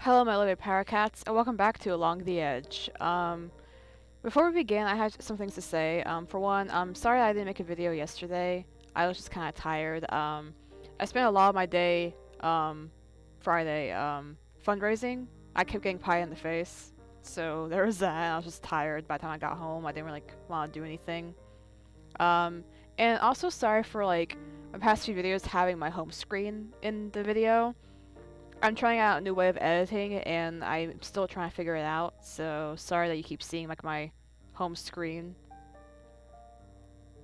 Hello, my little PowerCats, and welcome back to Along the Edge. Before we begin, I had some things to say. For one, I'm sorry I didn't make a video yesterday. I was just kind of tired. I spent a lot of my day, Friday, fundraising. I kept getting pie in the face, so there was that. I was just tired by the time I got home. I didn't really want to do anything. Um, and also sorry for my past few videos having my home screen in the video. I'm trying out a new way of editing, and I'm still trying to figure it out, so sorry that you keep seeing my home screen.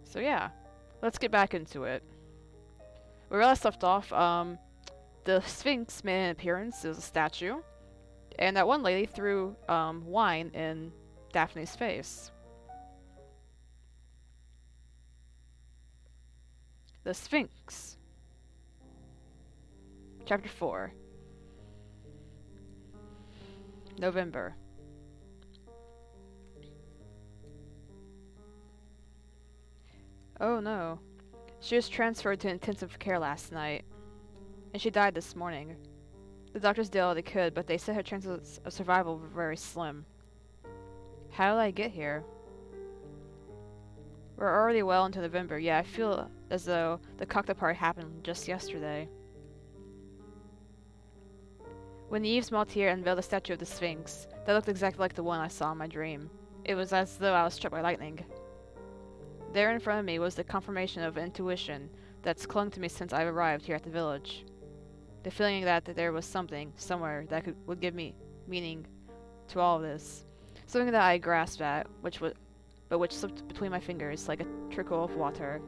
So yeah, let's get back into it. Where we last left off, the Sphinx made an appearance. It was a statue, and that one lady threw wine in Daphne's face. The Sphinx. Chapter 4. November. Oh no. She was transferred to intensive care last night, and she died this morning. The doctors did all they could, but they said her chances of survival were very slim. How did I get here? We're already well into November. Yeah, I feel as though the cocktail party happened just yesterday. When Yves Maltier unveiled the statue of the Sphinx, that looked exactly like the one I saw in my dream. It was as though I was struck by lightning. There in front of me was the confirmation of intuition that's clung to me since I arrived here at the village. The feeling that there was something, somewhere, that would give me meaning to all of this. Something that I grasped at, which slipped between my fingers like a trickle of water.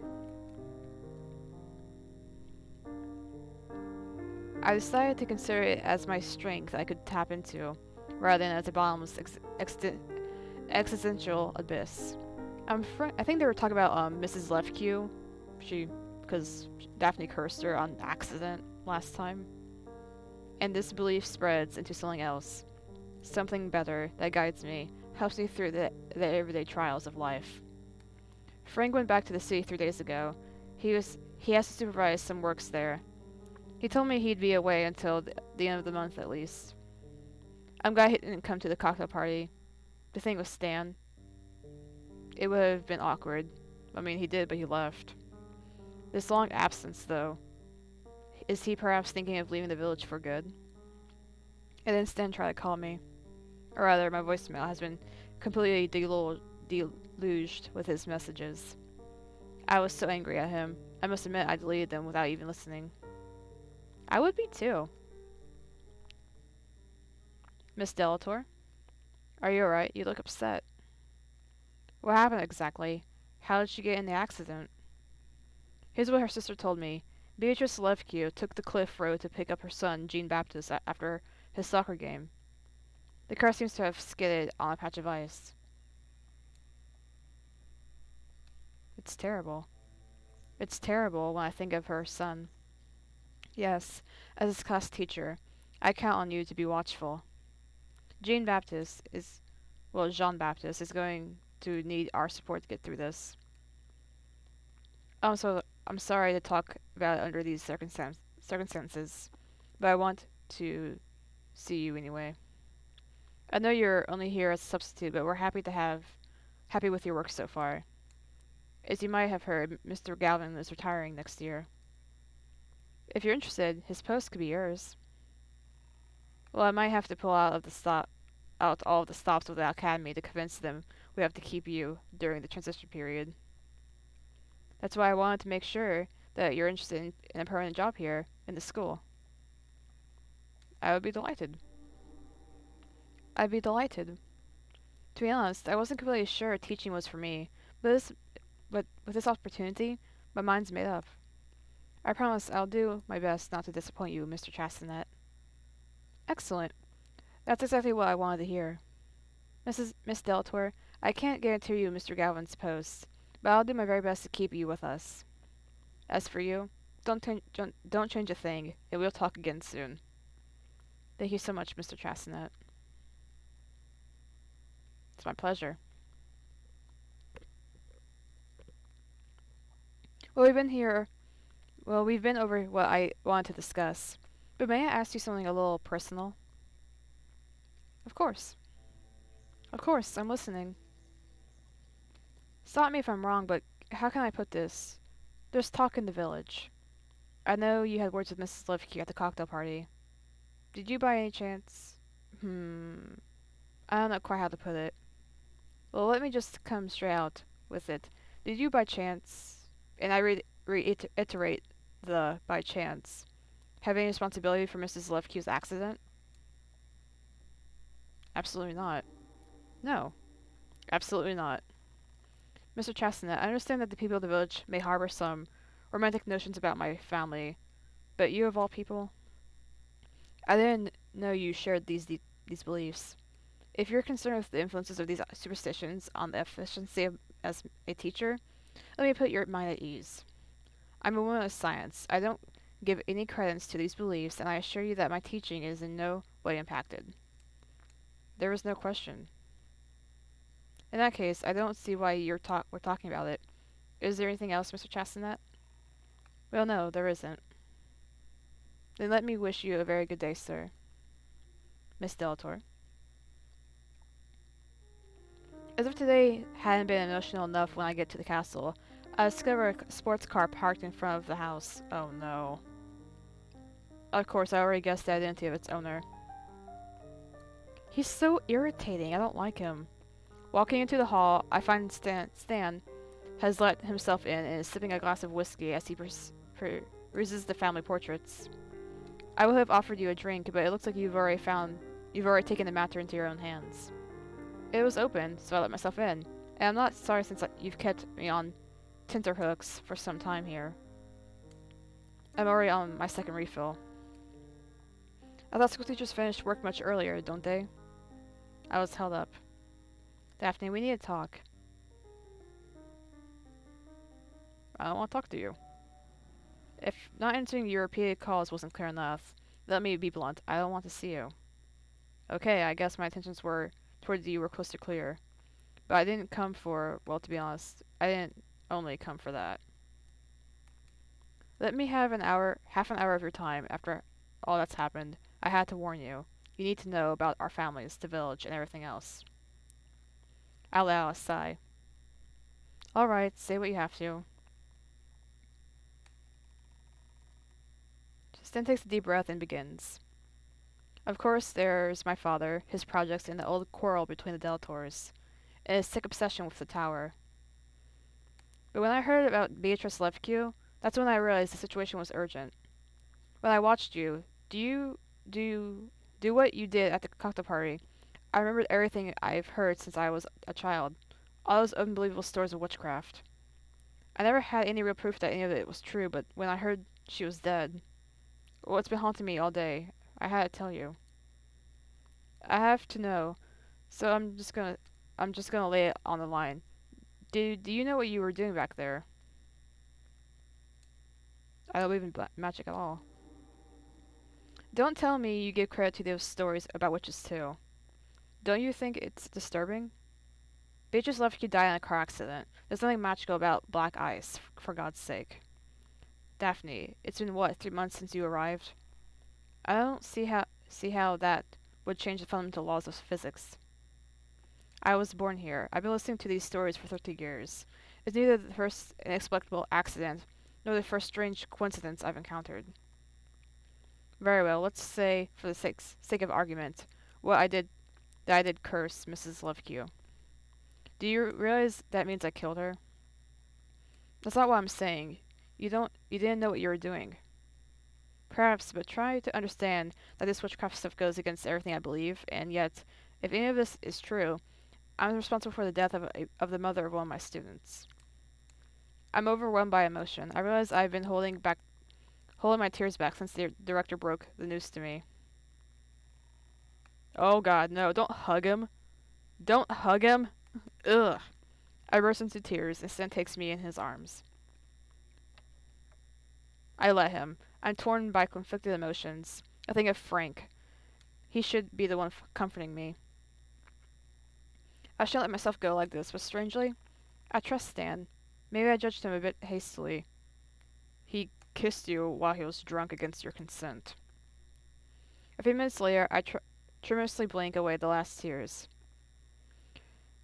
I decided to consider it as my strength I could tap into, rather than as a bottomless existential abyss. I think they were talking about Mrs. Lefkew, because Daphne cursed her on accident last time. And this belief spreads into something else. Something better that guides me, helps me through the everyday trials of life. Frank went back to the city 3 days ago. He has to supervise some works there. He told me he'd be away until the end of the month at least. I'm glad he didn't come to the cocktail party. The thing with Stan. It would have been awkward. I mean, he did, but he left. This long absence, though. Is he perhaps thinking of leaving the village for good? And then Stan tried to call me. Or rather, my voicemail has been completely deluged with his messages. I was so angry at him. I must admit I deleted them without even listening. I would be too. Miss Delator? Are you alright? You look upset. What happened exactly? How did she get in the accident? Here's what her sister told me. Beatrice Lefkew took the cliff road to pick up her son, Jean-Baptiste, after his soccer game. The car seems to have skidded on a patch of ice. It's terrible. It's terrible when I think of her son. Yes, as his class teacher, I count on you to be watchful. Jean-Baptiste is going to need our support to get through this. I'm sorry to talk about it under these circumstances, but I want to see you anyway. I know you're only here as a substitute, but we're happy with your work so far. As you might have heard, Mr. Galvin is retiring next year. If you're interested, his post could be yours. Well, I might have to pull out all of the stops of the academy to convince them we have to keep you during the transition period. That's why I wanted to make sure that you're interested in a permanent job here in the school. I would be delighted. I'd be delighted. To be honest, I wasn't completely sure teaching was for me, but with this opportunity, my mind's made up. I promise I'll do my best not to disappoint you, Mr. Chastanet. Excellent. That's exactly what I wanted to hear. Miss Delator, I can't guarantee you Mr. Galvin's post, but I'll do my very best to keep you with us. As for you, don't change a thing, and we'll talk again soon. Thank you so much, Mr. Chastanet. It's my pleasure. Well, we've been over what I wanted to discuss, but may I ask you something a little personal? Of course. Of course, I'm listening. Stop me if I'm wrong, but how can I put this? There's talk in the village. I know you had words with Mrs. Lifke at the cocktail party. Did you by any chance? I don't know quite how to put it. Well, let me just come straight out with it. Did you by chance, and I reiterate the by chance, have any responsibility for Mrs. Lefke's accident? Absolutely not. No, absolutely not. Mr. Chastanet, I understand that the people of the village may harbor some romantic notions about my family, but you of all people, I didn't know you shared these beliefs. If you're concerned with the influences of these superstitions on the efficiency as a teacher, let me put your mind at ease. I'm a woman of science. I don't give any credence to these beliefs, and I assure you that my teaching is in no way impacted. There is no question. In that case, I don't see why we're talking about it. Is there anything else, Mr. Chastanet? Well, no, there isn't. Then let me wish you a very good day, sir. Miss Delator. As if today hadn't been emotional enough when I get to the castle, I discover a sports car parked in front of the house. Oh no. Of course, I already guessed the identity of its owner. He's so irritating, I don't like him. Walking into the hall, I find Stan has let himself in and is sipping a glass of whiskey as he peruses the family portraits. I would have offered you a drink, but it looks like you've already taken the matter into your own hands. It was open, so I let myself in, and I'm not sorry since you've kept me on tenterhooks for some time here. I'm already on my second refill. I thought school teachers finished work much earlier, don't they? I was held up. Daphne, we need to talk. I don't want to talk to you. If not answering your repeated calls wasn't clear enough, let me be blunt. I don't want to see you. Okay, I guess my intentions towards you were close to clear. But I didn't come for, well, to be honest, I didn't only come for that. Let me have half an hour of your time after all that's happened. I had to warn you. You need to know about our families, the village, and everything else. I allow a sigh. Alright, say what you have to. Stan takes a deep breath and begins. Of course, there's my father, his projects, and the old quarrel between the Delators, and his sick obsession with the tower. But when I heard about Beatrice Lefkew, that's when I realized the situation was urgent. When I watched you, do what you did at the cocktail party, I remembered everything I've heard since I was a child. All those unbelievable stories of witchcraft. I never had any real proof that any of it was true, but when I heard she was dead, well, it's been haunting me all day. I had to tell you. I have to know, so I'm just gonna lay it on the line. Do you know what you were doing back there? I don't believe in magic at all. Don't tell me you give credit to those stories about witches too. Don't you think it's disturbing? Beatrice Lefke died in a car accident. There's nothing magical about black ice, for God's sake. Daphne, it's been what, 3 months since you arrived? I don't see how that would change the fundamental laws of physics. I was born here. I've been listening to these stories for 30 years. It's neither the first inexplicable accident nor the first strange coincidence I've encountered. Very well, let's say, for the sake of argument, that I did curse Mrs. Lovekew. Do you realize that means I killed her? That's not what I'm saying. You didn't know what you were doing. Perhaps, but try to understand that this witchcraft stuff goes against everything I believe, and yet, if any of this is true, I'm responsible for the death of the mother of one of my students. I'm overwhelmed by emotion. I realize I've been holding my tears back since the director broke the news to me. Oh God, no! Don't hug him! Don't hug him! Ugh! I burst into tears, and Stan takes me in his arms. I let him. I'm torn by conflicted emotions. I think of Frank. He should be the one comforting me. I shouldn't let myself go like this, but strangely, I trust Stan. Maybe I judged him a bit hastily. He kissed you while he was drunk against your consent. A few minutes later, I tremulously blink away the last tears.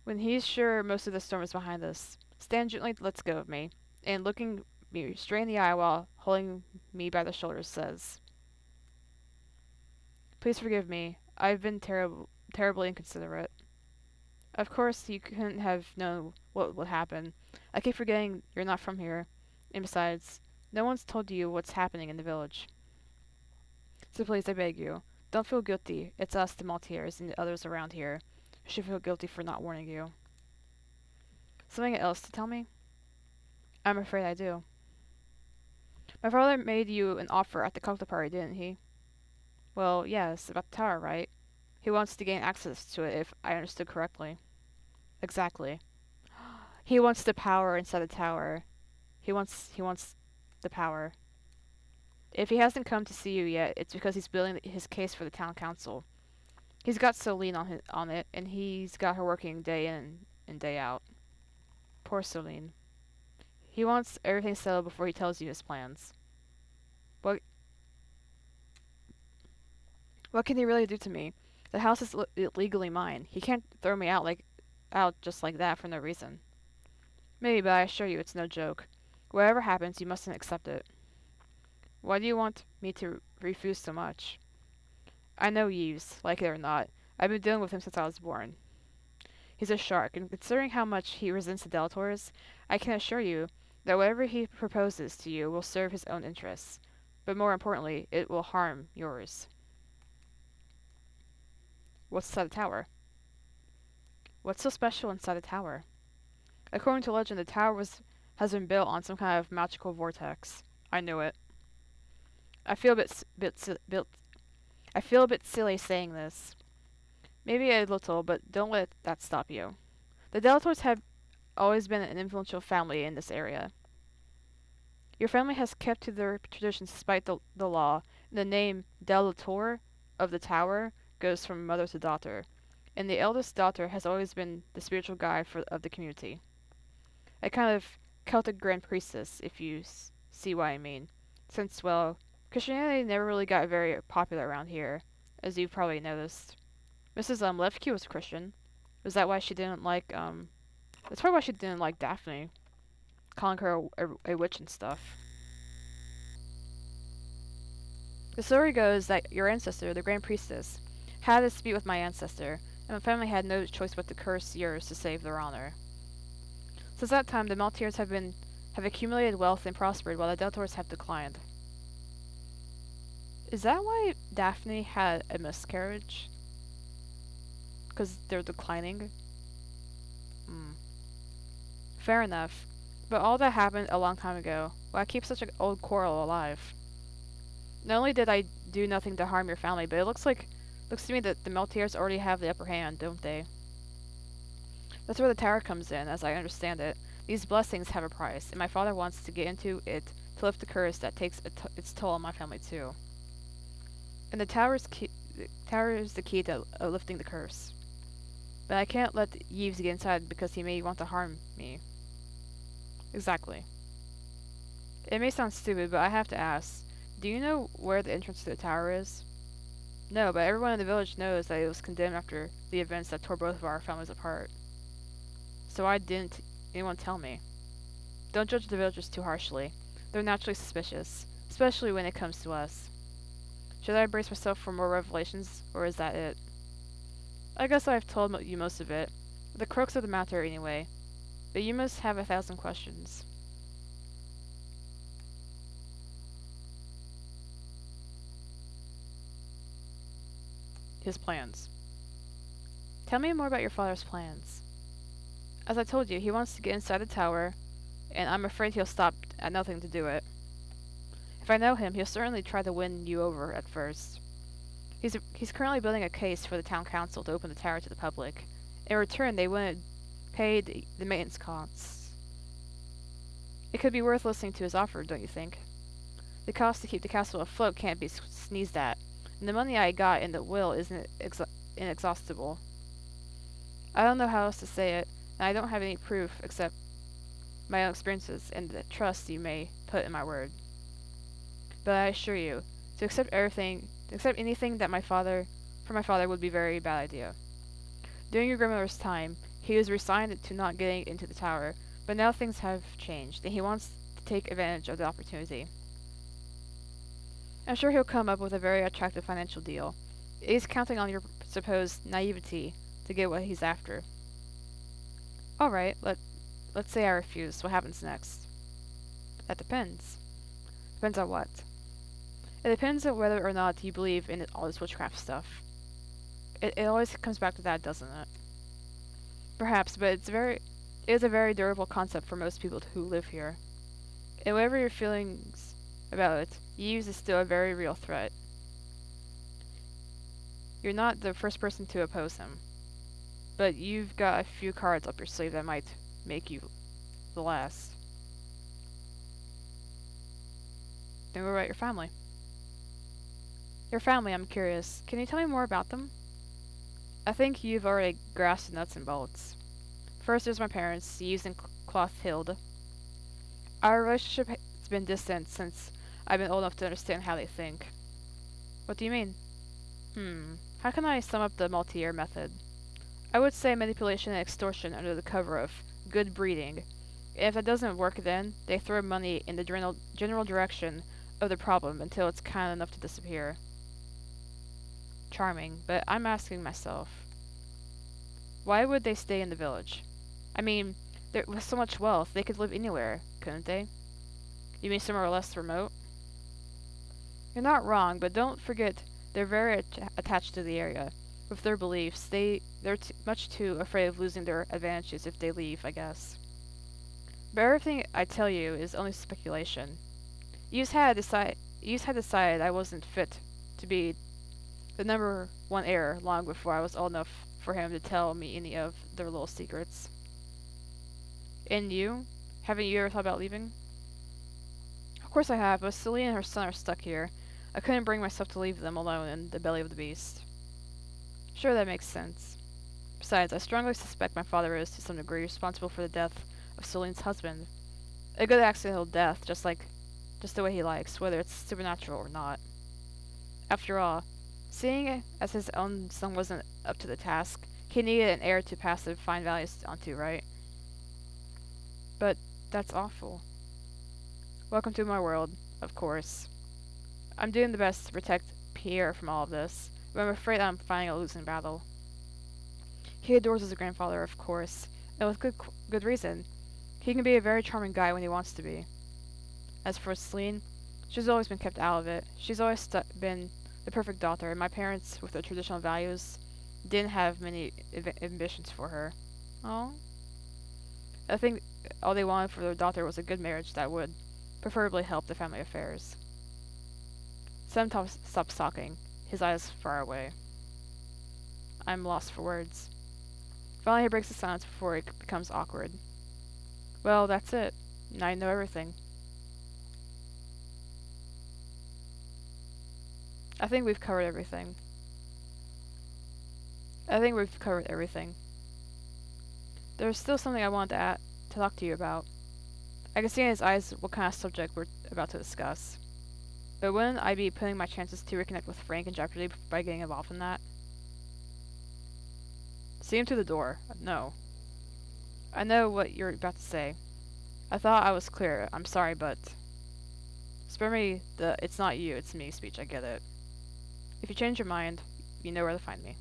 When he's sure most of the storm is behind us, Stan gently lets go of me, and looking me straight in the eye while holding me by the shoulders, says, "Please forgive me. I've been terribly inconsiderate. Of course, you couldn't have known what would happen. I keep forgetting you're not from here. And besides, no one's told you what's happening in the village. So please, I beg you, don't feel guilty. It's us, the Maltese, and the others around here, who should feel guilty for not warning you. Something else to tell me? I'm afraid I do. My father made you an offer at the cocktail party, didn't he? Well, yes, about the tower, right? He wants to gain access to it, if I understood correctly. Exactly. He wants the power inside the tower. He wants the power. If he hasn't come to see you yet, it's because he's building his case for the town council. He's got Celine on it, and he's got her working day in and day out. Poor Celine. He wants everything settled before he tells you his plans. What what can he really do to me? The house is legally mine. He can't throw me out just like that for no reason. Maybe, but I assure you it's no joke. Whatever happens, you mustn't accept it. Why do you want me to refuse so much? I know Yves, like it or not. I've been dealing with him since I was born. He's a shark, and considering how much he resents the Delators, I can assure you that whatever he proposes to you will serve his own interests. But more importantly, it will harm yours. What's inside the tower? What's so special inside the tower? According to legend, the tower has been built on some kind of magical vortex. I knew it. I feel a I feel a bit silly saying this. Maybe a little, but don't let that stop you. The Delators have always been an influential family in this area. Your family has kept to their traditions despite the law, and the name Delator of the tower goes from mother to daughter, and the eldest daughter has always been the spiritual guide of the community. A kind of Celtic grand priestess, if you see what I mean. Since, well, Christianity never really got very popular around here, as you've probably noticed. Mrs. Lefke was a Christian. Was that why she didn't like, That's probably why she didn't like Daphne, calling her a witch and stuff. The story goes that your ancestor, the Grand Priestess, had a dispute with my ancestor, and my family had no choice but to curse yours to save their honor. Since that time, the Maltese have accumulated wealth and prospered, while the Delators have declined. Is that why Daphne had a miscarriage? Because they're declining? Hmm. Fair enough. But all that happened a long time ago. Why keep such an old quarrel alive? Not only did I do nothing to harm your family, but it looks to me that the Maltese already have the upper hand, don't they? That's where the tower comes in, as I understand it. These blessings have a price, and my father wants to get into it to lift the curse that takes its toll on my family too. And the tower is the key to lifting the curse. But I can't let Yves get inside because he may want to harm me. Exactly. It may sound stupid, but I have to ask. Do you know where the entrance to the tower is? No, but everyone in the village knows that it was condemned after the events that tore both of our families apart. So why didn't anyone tell me? Don't judge the villagers too harshly. They're naturally suspicious, especially when it comes to us. Should I brace myself for more revelations, or is that it? I guess I've told you most of it. The crux of the matter, anyway. But you must have 1,000 questions. His plans. Tell me more about your father's plans. As I told you, he wants to get inside the tower, and I'm afraid he'll stop at nothing to do it. If I know him, he'll certainly try to win you over at first. He's currently building a case for the town council to open the tower to the public. In return, they wouldn't pay the maintenance costs. It could be worth listening to his offer, don't you think? The cost to keep the castle afloat can't be sneezed at, and the money I got in the will isn't inexhaustible. I don't know how else to say it, and I don't have any proof except my own experiences and the trust you may put in my word. But I assure you, to accept anything that my father for my father would be a very bad idea. During your grandmother's time, he was resigned to not getting into the tower, but now things have changed, and he wants to take advantage of the opportunity. I'm sure he'll come up with a very attractive financial deal. He's counting on your supposed naivety to get what he's after. Alright, let's say I refuse. What happens next? That depends. Depends on what? It depends on whether or not you believe in all this witchcraft stuff. It always comes back to that, doesn't it? Perhaps, but it is a very durable concept for most people who live here. And whatever your feelings about it, Yves is still a very real threat. You're not the first person to oppose him, but you've got a few cards up your sleeve that might make you the last. Then what about your family? Your family, I'm curious. Can you tell me more about them? I think you've already grasped the nuts and bolts. First, there's my parents, Yves and Clothilde. Our relationship has been distant since I've been old enough to understand how they think. What do you mean? How can I sum up the multi-year method? I would say manipulation and extortion under the cover of good breeding. And if that doesn't work then, they throw money in the general direction of the problem until it's kind enough to disappear. Charming, but I'm asking myself, why would they stay in the village? I mean, with so much wealth, they could live anywhere, couldn't they? You mean somewhere less remote? You're not wrong, but don't forget they're very attached to the area. With their beliefs, they're much too afraid of losing their advantages if they leave, I guess. But everything I tell you is only speculation. Yves had decided I wasn't fit to be the number one heir long before I was old enough for him to tell me any of their little secrets. And you? Haven't you ever thought about leaving? Of course I have, but Celine and her son are stuck here. I couldn't bring myself to leave them alone in the belly of the beast. Sure, that makes sense. Besides, I strongly suspect my father is, to some degree, responsible for the death of Celine's husband. A good accidental death, just the way he likes, whether it's supernatural or not. After all, seeing as his own son wasn't up to the task, he needed an heir to pass the fine values onto, right? But that's awful. Welcome to my world, of course. I'm doing the best to protect Pierre from all of this, but I'm afraid I'm fighting a losing battle. He adores his grandfather, of course, and with good reason. He can be a very charming guy when he wants to be. As for Celine, she's always been kept out of it. She's always been the perfect daughter, and my parents, with their traditional values, didn't have many ambitions for her. Oh? I think all they wanted for their daughter was a good marriage that would preferably help the family affairs. Sam stops talking, his eyes far away. I'm lost for words. Finally, he breaks the silence before it becomes awkward. Well, that's it. Now you know everything. I think we've covered everything. There's still something I wanted to talk to you about. I can see in his eyes what kind of subject we're about to discuss. But wouldn't I be putting my chances to reconnect with Frank in jeopardy by getting involved in that? See him to the door. No. I know what you're about to say. I thought I was clear. I'm sorry, but... Spare me the "it's not you, it's me" speech, I get it. If you change your mind, you know where to find me.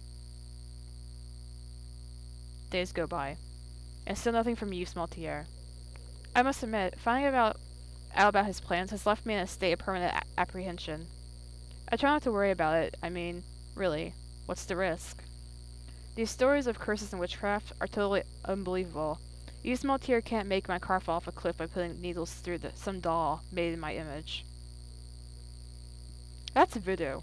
Days go by, and still nothing from Yves Maltier. I must admit, finding out about his plans has left me in a state of permanent apprehension. I try not to worry about it. I mean, really, what's the risk? These stories of curses and witchcraft are totally unbelievable. Yves Maltier can't make my car fall off a cliff by putting needles through some doll made in my image. That's voodoo.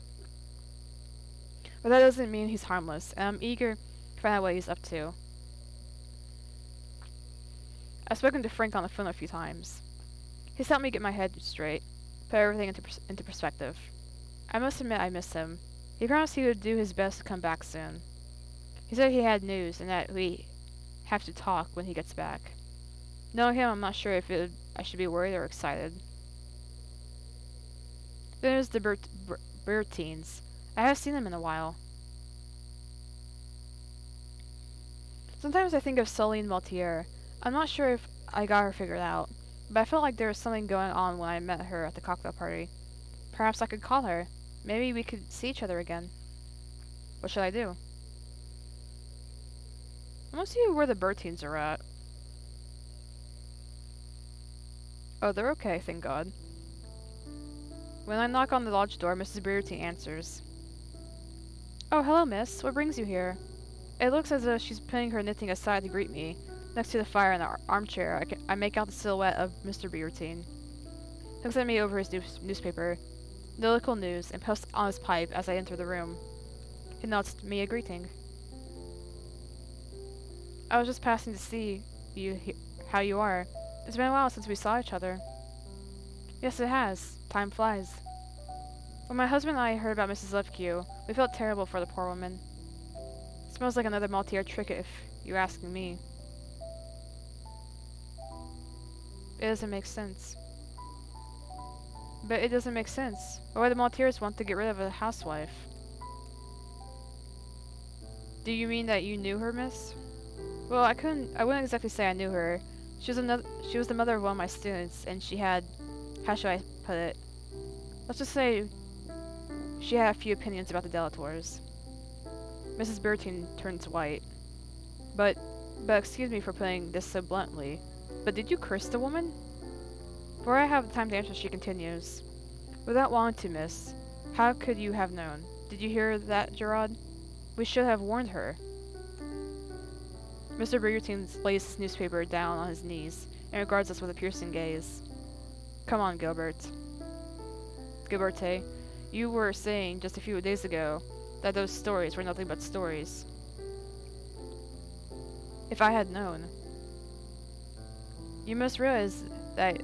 But that doesn't mean he's harmless, and I'm eager to find out what he's up to. I've spoken to Frank on the phone a few times. He's helped me get my head straight, put everything into perspective. I must admit I miss him. He promised he would do his best to come back soon. He said he had news and that we have to talk when he gets back. Knowing him, I'm not sure if I should be worried or excited. Then there's the Bertines. I haven't seen them in a while. Sometimes I think of Celine Maltier. I'm not sure if I got her figured out, but I felt like there was something going on when I met her at the cocktail party. Perhaps I could call her. Maybe we could see each other again. What should I do? I want to see where the bird teens are at. Oh, they're okay, thank God. When I knock on the lodge door, Mrs. Beardy answers. Oh, hello, miss. What brings you here? It looks as though she's putting her knitting aside to greet me. Next to the fire in the armchair, I make out the silhouette of Mr. Beardy. He looks at me over his newspaper, the local news, and puffs on his pipe as I enter the room. He nods me a greeting. I was just passing to see how you are. It's been a while since we saw each other. Yes, it has. Time flies. When my husband and I heard about Mrs. Lefkew, we felt terrible for the poor woman. It smells like another Maltier trick if you're asking me. It doesn't make sense. But it doesn't make sense. Why would the Maltiers want to get rid of a housewife? Do you mean that you knew her, miss? Well, I wouldn't exactly say I knew her. She was the mother of one of my students, and she had, how should I put it? Let's just say she had a few opinions about the Delators. Mrs. Bertine turns white. But excuse me for putting this so bluntly, but did you curse the woman? Before I have the time to answer, she continues. Without wanting to, miss, how could you have known? Did you hear that, Gerard? We should have warned her. Mr. Brigantine lays his newspaper down on his knees and regards us with a piercing gaze. Come on, Gilberte, you were saying just a few days ago that those stories were nothing but stories. If I had known. You must realize that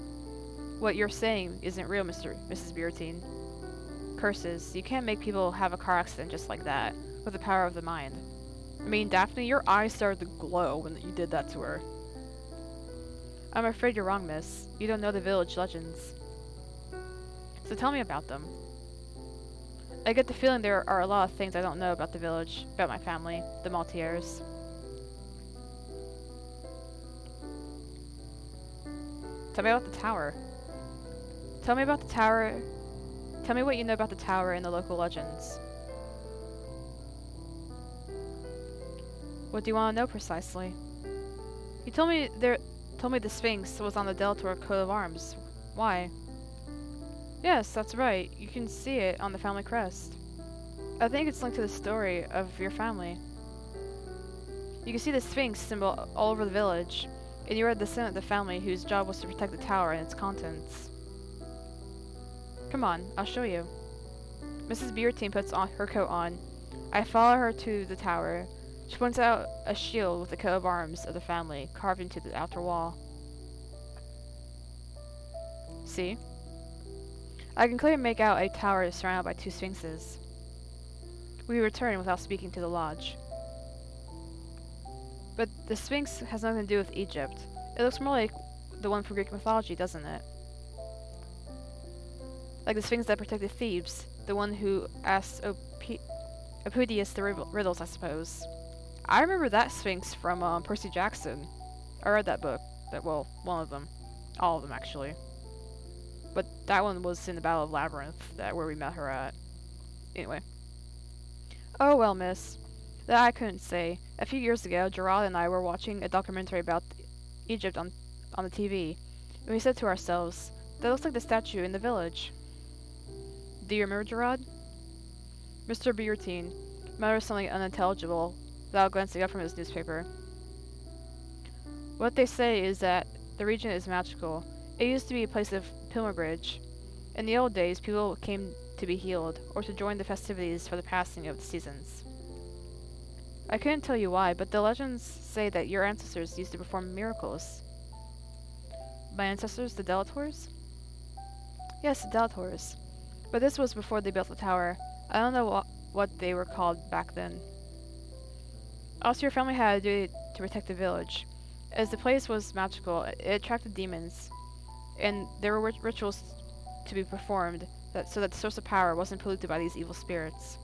what you're saying isn't real, Mrs. Beartine. Curses. You can't make people have a car accident just like that, with the power of the mind. I mean, Daphne, your eyes started to glow when you did that to her. I'm afraid you're wrong, miss. You don't know the village legends. So tell me about them. I get the feeling there are a lot of things I don't know about the village, about my family, the Maltiers. Tell me about the tower. Tell me about the tower. Tell me what you know about the tower and the local legends. What do you want to know precisely? You told me the Sphinx was on the Delator coat of arms. Why? Yes, that's right. You can see it on the family crest. I think it's linked to the story of your family. You can see the Sphinx symbol all over the village, and you are the descendant of the family whose job was to protect the tower and its contents. Come on, I'll show you. Mrs. Beartine puts her coat on. I follow her to the tower. She points out a shield with the coat of arms of the family carved into the outer wall. See? I can clearly make out a tower surrounded by two sphinxes. We return without speaking to the lodge. But the sphinx has nothing to do with Egypt. It looks more like the one from Greek mythology, doesn't it? Like the sphinx that protected Thebes, the one who asked Opidius the riddles, I suppose. I remember that sphinx from Percy Jackson. I read that book. Well, one of them. All of them, actually. But that one was in the Battle of Labyrinth, where we met her at. Anyway. Oh well, miss. That I couldn't say. A few years ago, Gerard and I were watching a documentary about Egypt on the TV, and we said to ourselves, that looks like the statue in the village. Do you remember, Gerard? Mr. Beartine mutters something unintelligible without glancing up from his newspaper. What they say is that the region is magical. It used to be a place of pilgrimage. In the old days, people came to be healed, or to join the festivities for the passing of the seasons. I couldn't tell you why, but the legends say that your ancestors used to perform miracles. My ancestors, the Delators? Yes, the Delators. But this was before they built the tower. I don't know what they were called back then. Also, your family had a duty to protect the village. As the place was magical, it attracted demons, and there were rituals to be performed so that the source of power wasn't polluted by these evil spirits.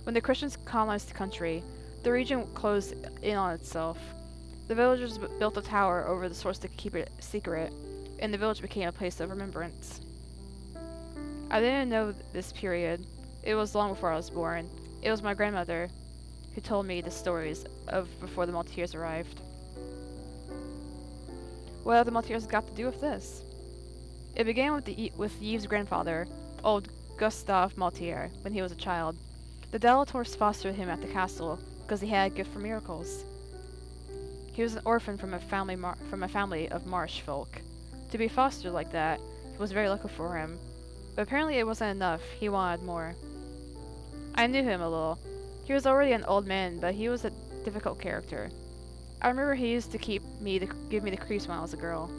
When the Christians colonized the country, The region closed in on itself. The villagers built a tower over the source to keep it secret, and the village became a place of remembrance. I didn't know this period. It was long before I was born. It was my grandmother who told me the stories of before the Maltese arrived. What have the Maltese got to do with this? It began with Yves's grandfather, old Gustave Maltier, when he was a child. The Delators fostered him at the castle because he had a gift for miracles. He was an orphan from a family of marsh folk. To be fostered like that was very lucky for him, but apparently it wasn't enough. He wanted more. I knew him a little. He was already an old man, but he was a difficult character. I remember he used to give me the creeps when I was a girl.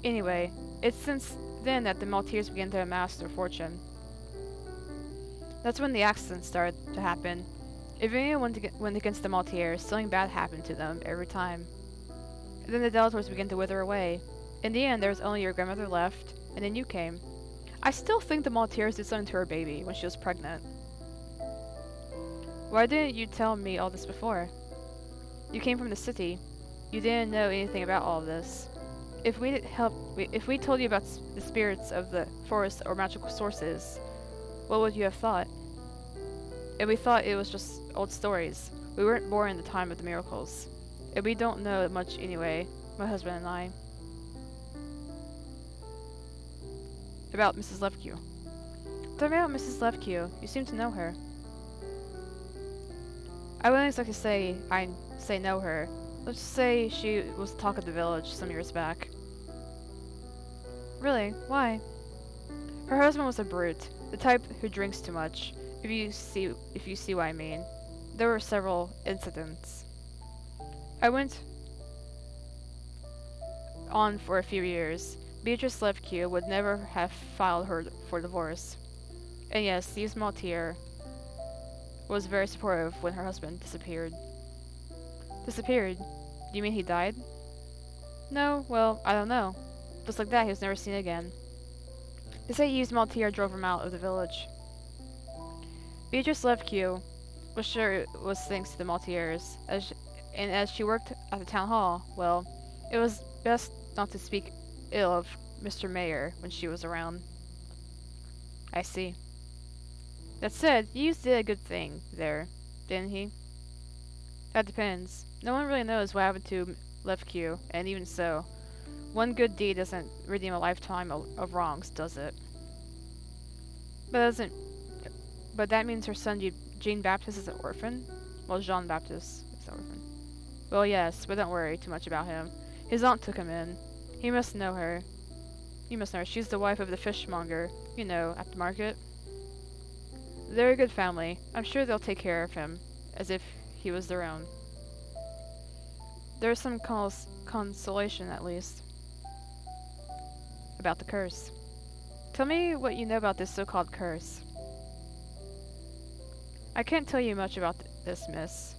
Anyway, it's since then that the Maltese began to amass their fortune. That's when the accidents started to happen. If anyone went against the Maltese, something bad happened to them every time. And then the Delators began to wither away. In the end, there was only your grandmother left, and then you came. I still think the Maltese did something to her baby when she was pregnant. Why didn't you tell me all this before? You came from the city. You didn't know anything about all of this. If we told you about the spirits of the forest or magical sources, what would you have thought? And we thought it was just old stories. We weren't born in the time of the miracles. And we don't know much anyway, my husband and I. About Mrs. Lefkew. Tell me about Mrs. Lefkew. You seem to know her. I wouldn't exactly say I know her. Let's just say she was the talk of the village some years back. Really? Why? Her husband was a brute, the type who drinks too much, if you see what I mean. There were several incidents. I went on for a few years. Beatrice Lefkew would never have filed her for divorce. And yes, Steve Maltier was very supportive when her husband disappeared. Disappeared? Do you mean he died? No, well, I don't know. Just like that, he was never seen again. They say Yves Maltier drove him out of the village. Beatrice Lefkew was sure it was thanks to the Maltiers, and as she worked at the town hall, well, it was best not to speak ill of Mr. Mayor when she was around. I see. That said, Yves did a good thing there, didn't he? That depends. No one really knows what happened to Lefkew, and even so, one good deed doesn't redeem a lifetime of wrongs, does it? But that means her son Jean-Baptiste is an orphan? Well, Jean-Baptiste is an orphan. Well, yes, but don't worry too much about him. His aunt took him in. He must know her. You must know her. She's the wife of the fishmonger, you know, at the market. They're a good family. I'm sure they'll take care of him, as if he was their own. There's some consolation, at least, about the curse. Tell me what you know about this so-called curse. I can't tell you much about this, miss.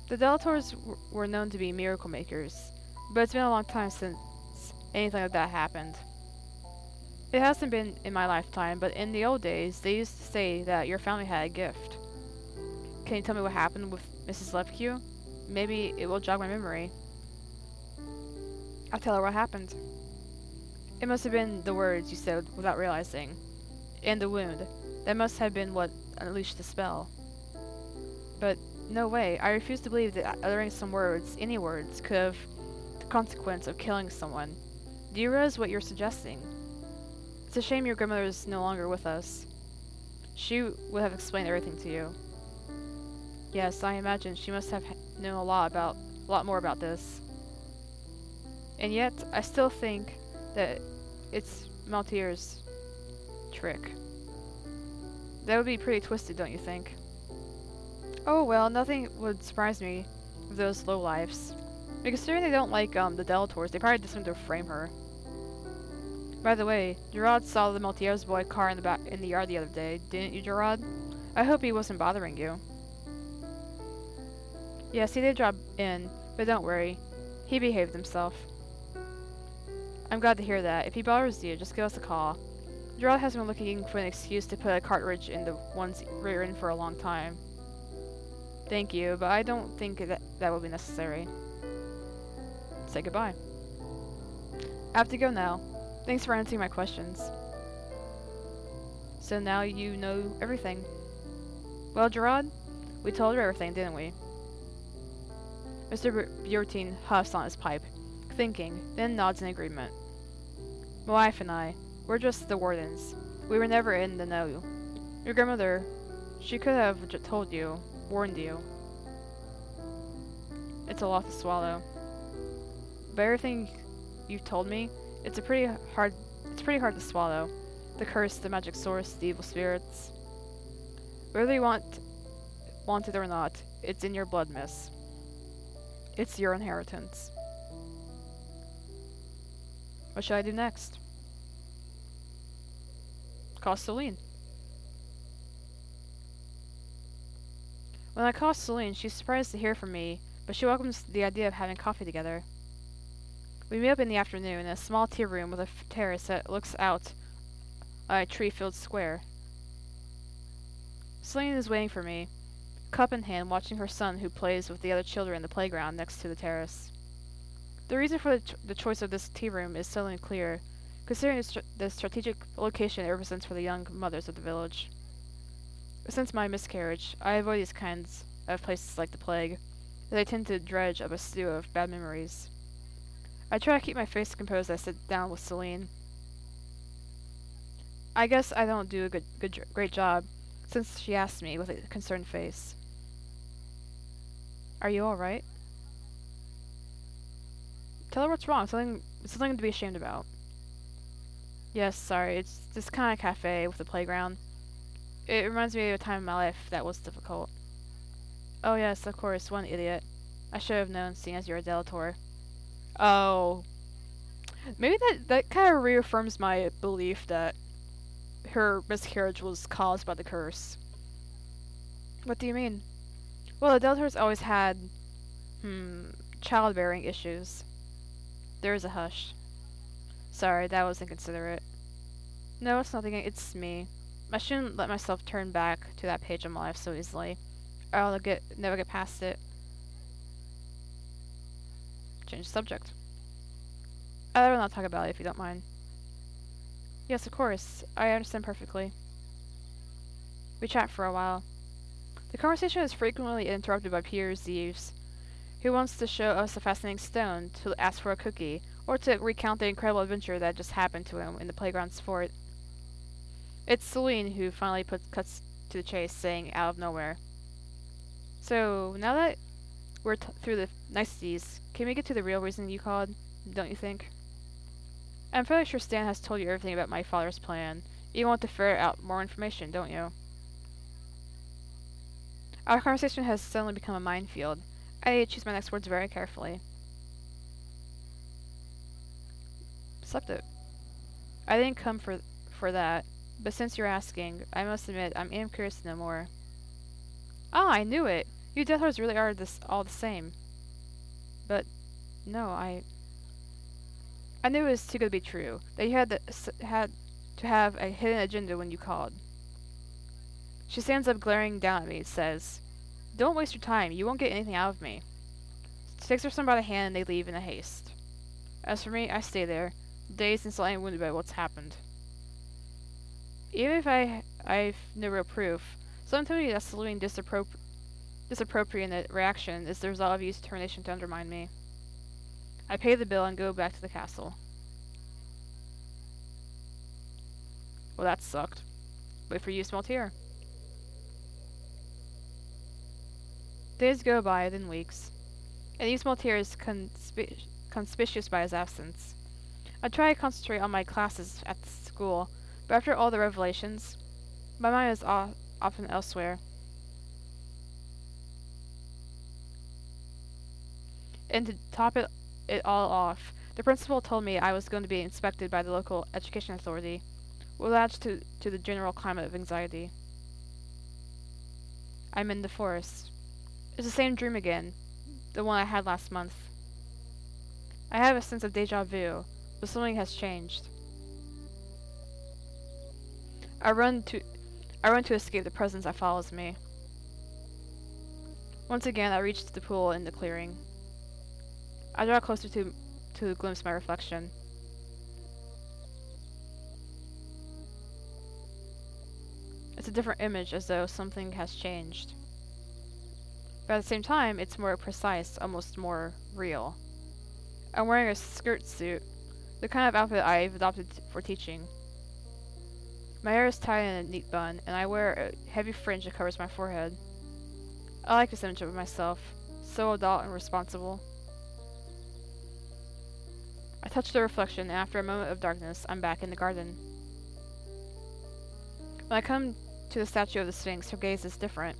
The Delators were known to be miracle makers, but it's been a long time since anything like that happened. It hasn't been in my lifetime, but in the old days, they used to say that your family had a gift. Can you tell me what happened with Mrs. Lefkew? Maybe it will jog my memory. I'll tell her what happened. It must have been the words you said without realizing. And the wound. That must have been what unleashed the spell. But no way. I refuse to believe that uttering some words, any words, could have the consequence of killing someone. Do you realize what you're suggesting? It's a shame your grandmother is no longer with us. She would have explained everything to you. Yes, I imagine she must have known a lot more about this. And yet, I still think that it's Maltier's trick. That would be pretty twisted, don't you think? Oh well, nothing would surprise me with those lowlifes. But considering they don't like the Delators, they probably just want to frame her. By the way, Gerard saw the Maltier's boy car in the yard the other day, didn't you, Gerard? I hope he wasn't bothering you. Yes, he did drop in, but don't worry. He behaved himself. I'm glad to hear that. If he bothers you, just give us a call. Gerard has been looking for an excuse to put a cartridge in the ones we're in for a long time. Thank you, but I don't think that will be necessary. Say goodbye. I have to go now. Thanks for answering my questions. So now you know everything. Well, Gerard, we told her everything, didn't we? Mr. Bjortine huffs on his pipe, thinking, then nods in agreement. My wife and I, we're just the wardens. We were never in the know. Your grandmother, she could have told you, warned you. It's a lot to swallow. But everything you've told me, it's pretty hard to swallow. The curse, the magic source, the evil spirits. Whether you want it or not, it's in your blood, miss. It's your inheritance. What should I do next? Call Celine. When I call Celine, she's surprised to hear from me, but she welcomes the idea of having coffee together. We meet up in the afternoon in a small tea room with a terrace that looks out on a tree-filled square. Celine is waiting for me, cup in hand, watching her son who plays with the other children in the playground next to the terrace. The reason for the choice of this tea room is suddenly clear, considering the strategic location it represents for the young mothers of the village. Since my miscarriage, I avoid these kinds of places like the plague, as I tend to dredge up a stew of bad memories. I try to keep my face composed as I sit down with Celine. I guess I don't do a great job, since she asks me with a concerned face. Are you alright? Tell her what's wrong, something to be ashamed about. Yes, sorry, it's this kind of cafe with a playground. It reminds me of a time in my life that was difficult. Oh yes, of course, one idiot. I should have known, seeing as you're a delator. Oh. Maybe that kind of reaffirms my belief that her miscarriage was caused by the curse. What do you mean? Well, the delators always had, childbearing issues. There is a hush. Sorry, that was inconsiderate. No, it's nothing, it's me. I shouldn't let myself turn back to that page of my life so easily. I'll never get past it. Change the subject. I'd rather not talk about it if you don't mind. Yes, of course. I understand perfectly. We chat for a while. The conversation is frequently interrupted by Pierre Zeus, who wants to show us a fascinating stone, to ask for a cookie, or to recount the incredible adventure that just happened to him in the playground sport. It's Celine who finally cuts to the chase, saying out of nowhere. So, now that we're through the niceties, can we get to the real reason you called, don't you think? I'm fairly sure Stan has told you everything about my father's plan. You want to ferret out more information, don't you? Our conversation has suddenly become a minefield. I need to choose my next words very carefully. Slept it. I didn't come for that, but since you're asking, I must admit I am curious to know more. Ah, I knew it! You Deathers really are all the same. But, no, I knew it was too good to be true, that you had to have a hidden agenda when you called. She stands up glaring down at me and says, Don't waste your time, you won't get anything out of me. She takes her son by the hand and they leave in a haste. As for me, I stay there, dazed and slightly wounded by what's happened. Even if I've no real proof, someone told me that Celine disappropriate reaction is the result of used determination to undermine me. I pay the bill and go back to the castle. Well, that sucked. Wait for you, small tear. Days go by, then weeks. And Yves Maltier is conspicuous by his absence. I try to concentrate on my classes at school, but after all the revelations, my mind is often elsewhere. And to top it all off, the principal told me I was going to be inspected by the local education authority, which adds to the general climate of anxiety. I'm in the forest. It's the same dream again, the one I had last month. I have a sense of deja vu, but something has changed. I run to escape the presence that follows me. Once again, I reached the pool in the clearing. I draw closer to glimpse my reflection. It's a different image, as though something has changed. But at the same time, it's more precise, almost more real. I'm wearing a skirt suit, the kind of outfit I've adopted for teaching. My hair is tied in a neat bun, and I wear a heavy fringe that covers my forehead. I like this image of myself, so adult and responsible. I touch the reflection, and after a moment of darkness, I'm back in the garden. When I come to the statue of the Sphinx, her gaze is different.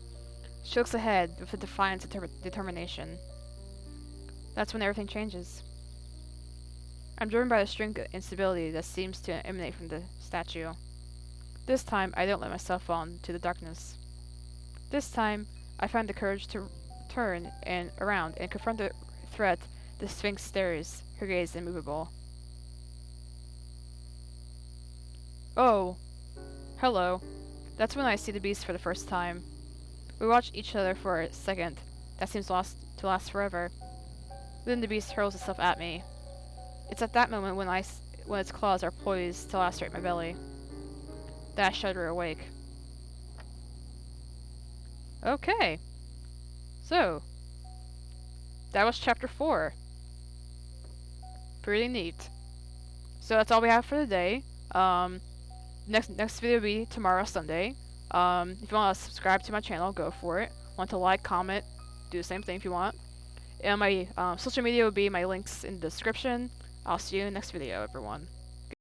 She looks ahead with a defiant determination. That's when everything changes. I'm driven by the string of instability that seems to emanate from the statue. This time, I don't let myself fall into the darkness. This time, I find the courage to turn around and confront the threat. The Sphinx stares, her gaze immovable. Oh, hello. That's when I see the beast for the first time. We watch each other for a second. That seems to last forever. Then the beast hurls itself at me. It's at that moment when its claws are poised to lacerate my belly that I shudder awake. Okay. So, that was chapter 4. Pretty neat. So that's all we have for today. Next video will be tomorrow, Sunday. If you want to subscribe to my channel, go for it. Want to like, comment, do the same thing if you want. And my social media will be my links in the description. I'll see you in the next video, everyone.